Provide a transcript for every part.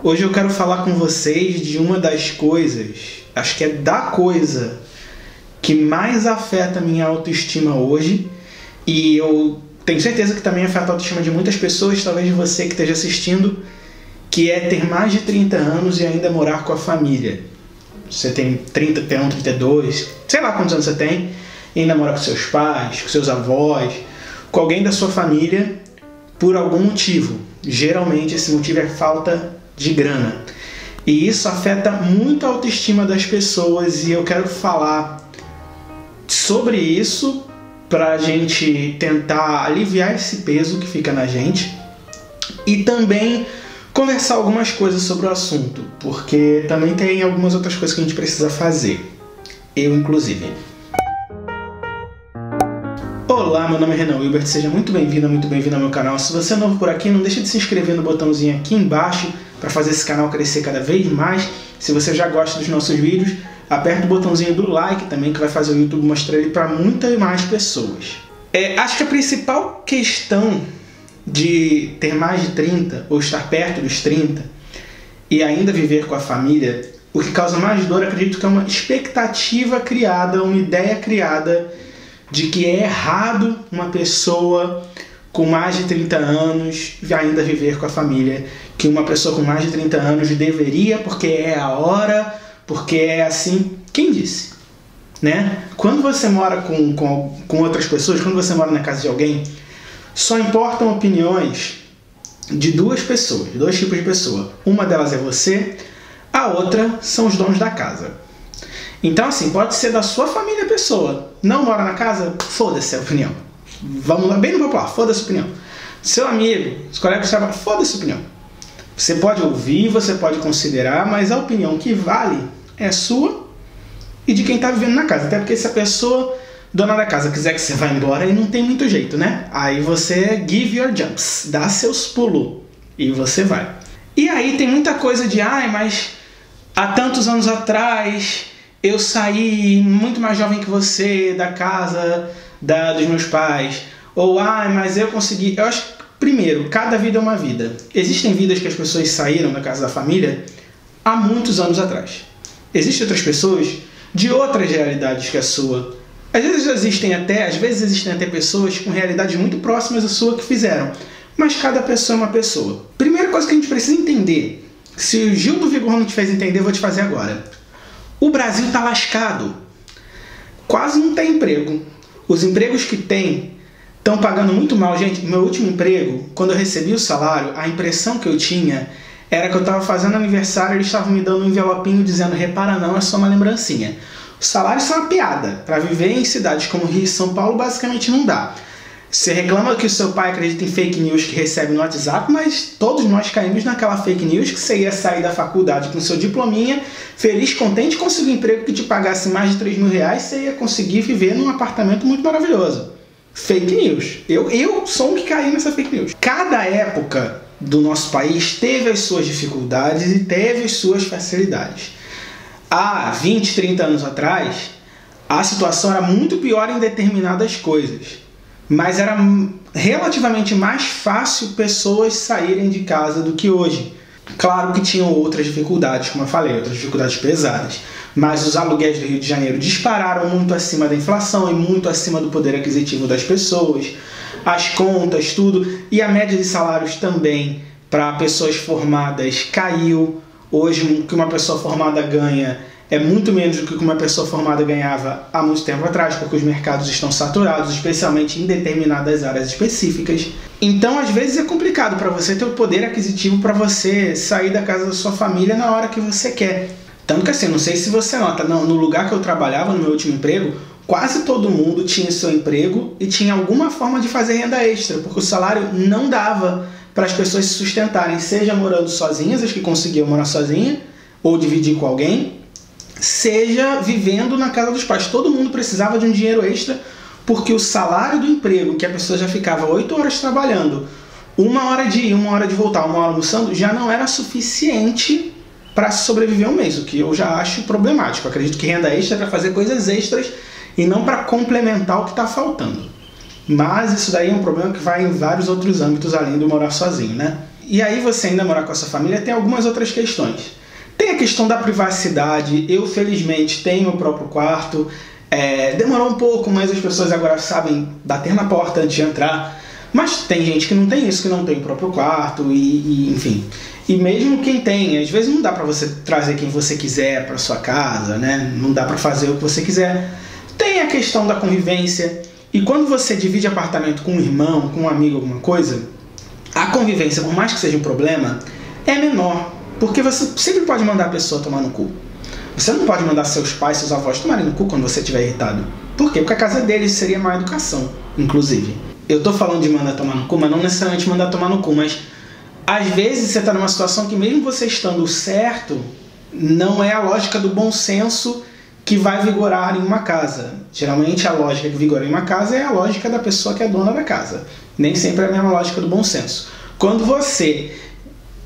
Hoje eu quero falar com vocês de uma das coisas, acho que é da coisa que mais afeta a minha autoestima hoje, e eu tenho certeza que também afeta a autoestima de muitas pessoas, talvez de você que esteja assistindo, que é ter mais de 30 anos e ainda morar com a família. Você tem 30, 31, 32, sei lá quantos anos você tem, e ainda mora com seus pais, com seus avós, com alguém da sua família, por algum motivo. Geralmente esse motivo é falta de grana. E isso afeta muito a autoestima das pessoas, e eu quero falar sobre isso para a gente tentar aliviar esse peso que fica na gente e também conversar algumas coisas sobre o assunto, porque também tem algumas outras coisas que a gente precisa fazer, eu inclusive. Olá, meu nome é Renan Wilbert, seja muito bem-vindo ao meu canal. Se você é novo por aqui, não deixe de se inscrever no botãozinho aqui embaixo para fazer esse canal crescer cada vez mais. Se você já gosta dos nossos vídeos, aperta o botãozinho do like também, que vai fazer o YouTube mostrar ele para muitas mais pessoas. Acho que a principal questão de ter mais de 30 ou estar perto dos 30 e ainda viver com a família, o que causa mais dor, acredito que é uma expectativa criada, uma ideia criada de que é errado uma pessoa com mais de 30 anos ainda viver com a família, que uma pessoa com mais de 30 anos deveria, porque é a hora, porque é assim. Quem disse? Né? Quando você mora com outras pessoas, quando você mora na casa de alguém, só importam opiniões de duas pessoas, dois tipos de pessoa. Uma delas é você, a outra são os donos da casa. Então, assim, pode ser da sua família a pessoa. Não mora na casa? Foda-se a opinião. Vamos lá, bem no popular, foda-se a opinião. Seu amigo, os colegas de trabalho, foda-se a opinião. Você pode ouvir, você pode considerar, mas a opinião que vale é sua e de quem está vivendo na casa. Até porque se a pessoa, dona da casa, quiser que você vá embora, aí não tem muito jeito, né? Aí você give your jumps, dá seus pulos e você vai. E aí tem muita coisa de, mas há tantos anos atrás eu saí muito mais jovem que você da casa dos meus pais. Ou, mas eu consegui. Eu acho que, primeiro, cada vida é uma vida. Existem vidas que as pessoas saíram da casa da família há muitos anos atrás. Existem outras pessoas de outras realidades que a sua. Às vezes existem até pessoas com realidades muito próximas à sua que fizeram. Mas cada pessoa é uma pessoa. Primeira coisa que a gente precisa entender, se o Gil do Vigor não te fez entender, eu vou te fazer agora. O Brasil está lascado. Quase não tem emprego. Os empregos que tem estão pagando muito mal. Gente, meu último emprego, quando eu recebi o salário, a impressão que eu tinha era que eu estava fazendo aniversário e eles estavam me dando um envelopinho dizendo: repara não, é só uma lembrancinha. Os salários são uma piada. Para viver em cidades como Rio e São Paulo, basicamente não dá. Você reclama que o seu pai acredita em fake news que recebe no WhatsApp, mas todos nós caímos naquela fake news que você ia sair da faculdade com seu diplominha, feliz, contente, conseguir um emprego que te pagasse mais de 3 mil reais, você ia conseguir viver num apartamento muito maravilhoso. Fake news. Eu sou um que caí nessa fake news. Cada época do nosso país teve as suas dificuldades e teve as suas facilidades. Há 20, 30 anos atrás, a situação era muito pior em determinadas coisas. Mas era relativamente mais fácil pessoas saírem de casa do que hoje. Claro que tinham outras dificuldades, como eu falei, outras dificuldades pesadas. Mas os aluguéis do Rio de Janeiro dispararam muito acima da inflação e muito acima do poder aquisitivo das pessoas. As contas, tudo. E a média de salários também para pessoas formadas caiu. Hoje, o que uma pessoa formada ganha é muito menos do que uma pessoa formada ganhava há muito tempo atrás, porque os mercados estão saturados, especialmente em determinadas áreas específicas. Então, às vezes, é complicado para você ter o poder aquisitivo para você sair da casa da sua família na hora que você quer. Tanto que assim, não sei se você nota, no lugar que eu trabalhava, no meu último emprego, quase todo mundo tinha seu emprego e tinha alguma forma de fazer renda extra, porque o salário não dava para as pessoas se sustentarem, seja morando sozinhas, as que conseguiam morar sozinha, ou dividir com alguém, seja vivendo na casa dos pais. Todo mundo precisava de um dinheiro extra, porque o salário do emprego, que a pessoa já ficava 8 horas trabalhando, 1 hora de ir, 1 hora de voltar, 1 hora almoçando, já não era suficiente para sobreviver um mês, o que eu já acho problemático. Eu acredito que renda extra é para fazer coisas extras e não para complementar o que está faltando. Mas isso daí é um problema que vai em vários outros âmbitos além do morar sozinho, né? E aí você ainda morar com a sua família tem algumas outras questões. Tem a questão da privacidade. Eu, felizmente, tenho o próprio quarto. Demorou um pouco, mas as pessoas agora sabem bater na porta antes de entrar. Mas tem gente que não tem isso, que não tem o próprio quarto, enfim. E mesmo quem tem, às vezes não dá pra você trazer quem você quiser pra sua casa, né? Não dá pra fazer o que você quiser. Tem a questão da convivência. E quando você divide apartamento com um irmão, com um amigo, alguma coisa, a convivência, por mais que seja um problema, é menor. Porque você sempre pode mandar a pessoa tomar no cu. Você não pode mandar seus pais, seus avós tomarem no cu quando você estiver irritado. Por quê? Porque a casa deles seria má educação, inclusive. Eu tô falando de mandar tomar no cu, mas não necessariamente mandar tomar no cu, mas às vezes você tá numa situação que mesmo você estando certo, não é a lógica do bom senso que vai vigorar em uma casa. Geralmente a lógica que vigora em uma casa é a lógica da pessoa que é dona da casa. Nem sempre é a mesma lógica do bom senso. Quando você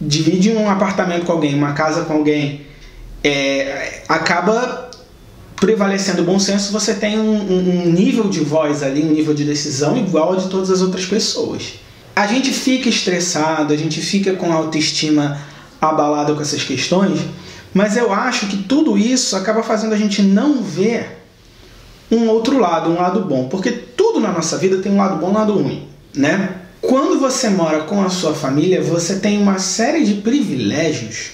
divide um apartamento com alguém, uma casa com alguém, acaba prevalecendo o bom senso, você tem um nível de voz ali, um nível de decisão igual ao de todas as outras pessoas. A gente fica estressado, a gente fica com a autoestima abalada com essas questões, mas eu acho que tudo isso acaba fazendo a gente não ver um outro lado, um lado bom, porque tudo na nossa vida tem um lado bom e um lado ruim, né? Quando você mora com a sua família, você tem uma série de privilégios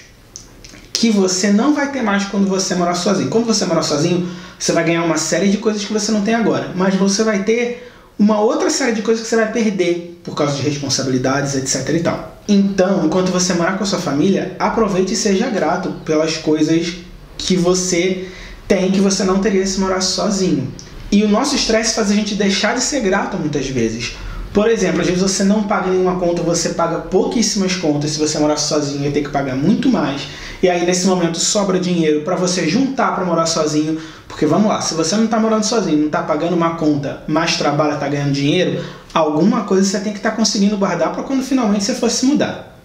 que você não vai ter mais quando você morar sozinho. Quando você morar sozinho, você vai ganhar uma série de coisas que você não tem agora, mas você vai ter uma outra série de coisas que você vai perder por causa de responsabilidades, etc e tal. Então, enquanto você morar com a sua família, aproveite e seja grato pelas coisas que você tem que você não teria se morar sozinho. E o nosso estresse faz a gente deixar de ser grato muitas vezes. Por exemplo, às vezes você não paga nenhuma conta, você paga pouquíssimas contas. Se você morar sozinho, vai ter que pagar muito mais. E aí, nesse momento, sobra dinheiro para você juntar para morar sozinho. Porque, vamos lá, se você não está morando sozinho, não está pagando uma conta, mas trabalha, está ganhando dinheiro, alguma coisa você tem que estar conseguindo guardar para quando finalmente você for se mudar,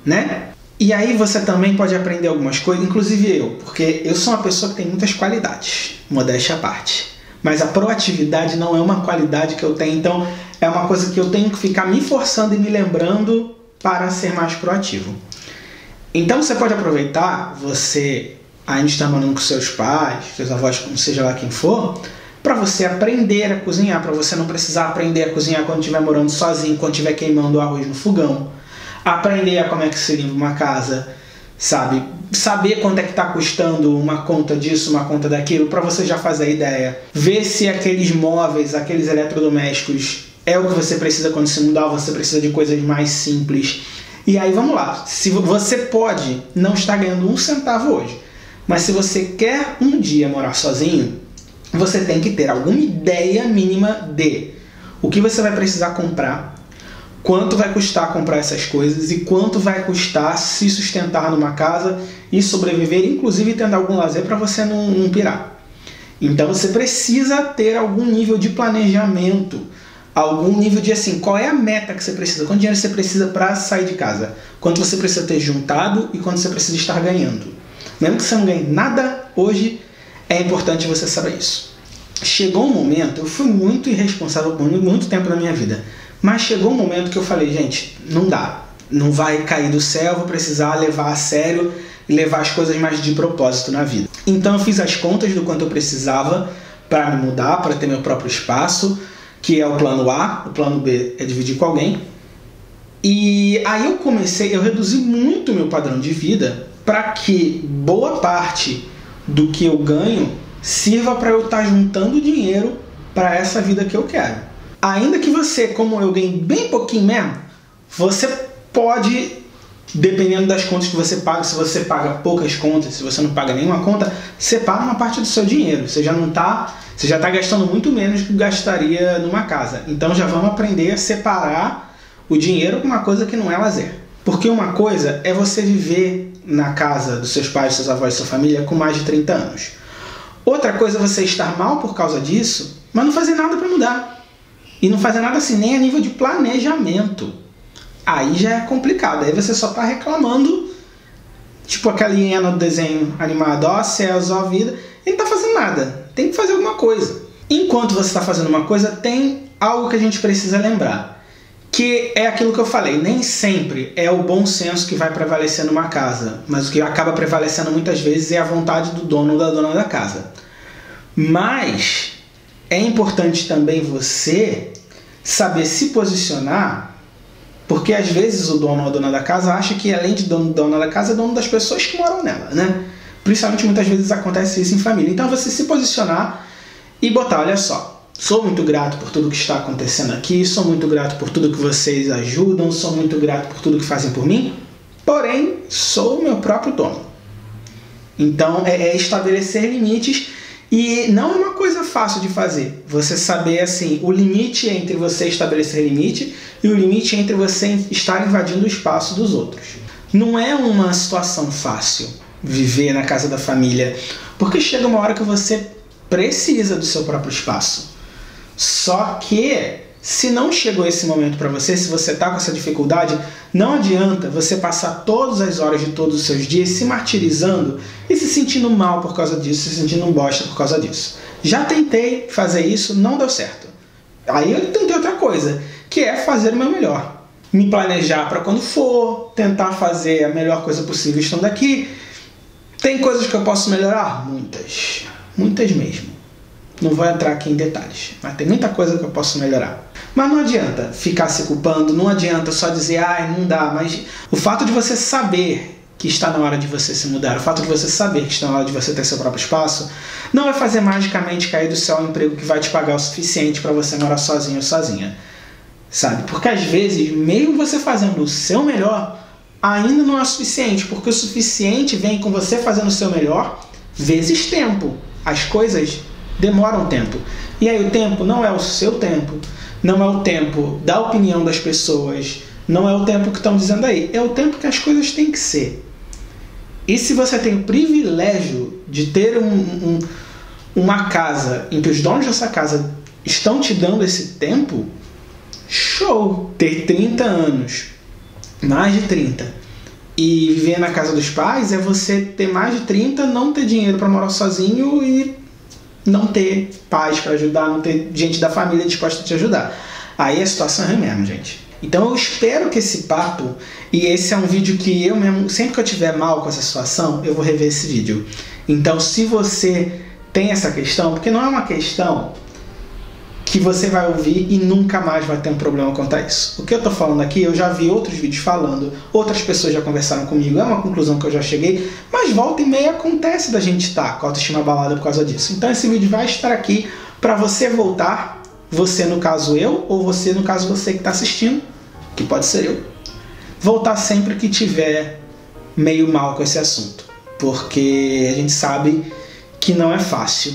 né? E aí você também pode aprender algumas coisas, inclusive eu, porque eu sou uma pessoa que tem muitas qualidades, modéstia à parte. Mas a proatividade não é uma qualidade que eu tenho, então é uma coisa que eu tenho que ficar me forçando e me lembrando para ser mais proativo. Então você pode aproveitar, você ainda está morando com seus pais, seus avós, seja lá quem for, para você aprender a cozinhar, para você não precisar aprender a cozinhar quando estiver morando sozinho, quando estiver queimando o arroz no fogão. Aprender a como é que se limpa uma casa, sabe? Saber quanto é que está custando uma conta disso, uma conta daquilo, para você já fazer a ideia. Ver se aqueles móveis, aqueles eletrodomésticos é o que você precisa quando se mudar, ou você precisa de coisas mais simples. E aí vamos lá, se você pode não estar ganhando um centavo hoje, mas se você quer um dia morar sozinho, você tem que ter alguma ideia mínima de o que você vai precisar comprar, quanto vai custar comprar essas coisas e quanto vai custar se sustentar numa casa e sobreviver, inclusive tendo algum lazer para você não pirar. Então você precisa ter algum nível de planejamento, algum nível de assim, qual é a meta que você precisa, quanto dinheiro você precisa para sair de casa, quanto você precisa ter juntado e quanto você precisa estar ganhando. Mesmo que você não ganhe nada hoje, é importante você saber isso. Chegou um momento, eu fui muito irresponsável por muito tempo na minha vida, mas chegou um momento que eu falei, gente, não dá, não vai cair do céu, vou precisar levar a sério e levar as coisas mais de propósito na vida. Então eu fiz as contas do quanto eu precisava para me mudar, para ter meu próprio espaço, que é o plano A, o plano B é dividir com alguém. E aí eu reduzi muito o meu padrão de vida para que boa parte do que eu ganho sirva para eu estar juntando dinheiro para essa vida que eu quero. Ainda que você, como eu, ganhe bem pouquinho mesmo, você pode, dependendo das contas que você paga, se você paga poucas contas, se você não paga nenhuma conta, separa uma parte do seu dinheiro. Você já está gastando muito menos do que gastaria numa casa. Então já vamos aprender a separar o dinheiro com uma coisa que não é lazer. Porque uma coisa é você viver na casa dos seus pais, seus avós, sua família com mais de 30 anos. Outra coisa é você estar mal por causa disso, mas não fazer nada para mudar. E não fazer nada assim, nem a nível de planejamento. Aí já é complicado. Aí você só está reclamando, tipo aquela hiena do desenho animado, ó céus, ó vida, e não está fazendo nada. Tem que fazer alguma coisa. Enquanto você está fazendo uma coisa, tem algo que a gente precisa lembrar, que é aquilo que eu falei, nem sempre é o bom senso que vai prevalecer numa casa, mas o que acaba prevalecendo muitas vezes é a vontade do dono ou da dona da casa. Mas é importante também você saber se posicionar, porque às vezes o dono ou a dona da casa acha que além de dono da dona da casa é dono das pessoas que moram nela, né? Principalmente muitas vezes acontece isso em família. Então você se posicionar e botar, olha só, sou muito grato por tudo que está acontecendo aqui, sou muito grato por tudo que vocês ajudam, sou muito grato por tudo que fazem por mim, porém, sou o meu próprio dono. Então, é estabelecer limites e não é uma coisa fácil de fazer. Você saber, assim, o limite entre você estabelecer limite e o limite entre você estar invadindo o espaço dos outros. Não é uma situação fácil viver na casa da família, porque chega uma hora que você precisa do seu próprio espaço. Só que, se não chegou esse momento para você, se você está com essa dificuldade, não adianta você passar todas as horas de todos os seus dias se martirizando e se sentindo mal por causa disso, se sentindo um bosta por causa disso. Já tentei fazer isso, não deu certo. Aí eu tentei outra coisa, que é fazer o meu melhor. Me planejar para quando for, tentar fazer a melhor coisa possível estando aqui. Tem coisas que eu posso melhorar? Muitas. Muitas mesmo. Não vou entrar aqui em detalhes, mas tem muita coisa que eu posso melhorar. Mas não adianta ficar se culpando, não adianta só dizer, ai, não dá, mas o fato de você saber que está na hora de você se mudar, o fato de você saber que está na hora de você ter seu próprio espaço, não vai fazer magicamente cair do céu um emprego que vai te pagar o suficiente para você morar sozinho ou sozinha, sabe? Porque às vezes, mesmo você fazendo o seu melhor, ainda não é o suficiente, porque o suficiente vem com você fazendo o seu melhor vezes tempo. As coisas demoram tempo. E aí o tempo não é o seu tempo, não é o tempo da opinião das pessoas, não é o tempo que estão dizendo aí, é o tempo que as coisas têm que ser. E se você tem o privilégio de ter uma casa em que os donos dessa casa estão te dando esse tempo, show! Ter 30 anos, mais de 30, e viver na casa dos pais é você ter mais de 30, não ter dinheiro para morar sozinho e não ter pais para ajudar, não ter gente da família disposta a te ajudar. Aí a situação é ruim mesmo, gente. Então eu espero que esse papo, e esse é um vídeo que eu mesmo, sempre que eu estiver mal com essa situação, eu vou rever esse vídeo. Então se você tem essa questão, porque não é uma questão que você vai ouvir e nunca mais vai ter um problema quanto a isso. O que eu estou falando aqui, eu já vi outros vídeos falando, outras pessoas já conversaram comigo, é uma conclusão que eu já cheguei, mas volta e meia acontece da gente estar com a autoestima abalada por causa disso. Então esse vídeo vai estar aqui para você voltar, você no caso eu, ou você no caso você que está assistindo, que pode ser eu, voltar sempre que tiver meio mal com esse assunto, porque a gente sabe que não é fácil,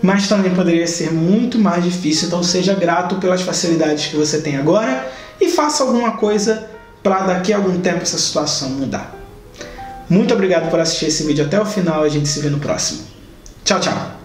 mas também poderia ser muito mais difícil, então seja grato pelas facilidades que você tem agora e faça alguma coisa para daqui a algum tempo essa situação mudar. Muito obrigado por assistir esse vídeo até o final, a gente se vê no próximo. Tchau, tchau!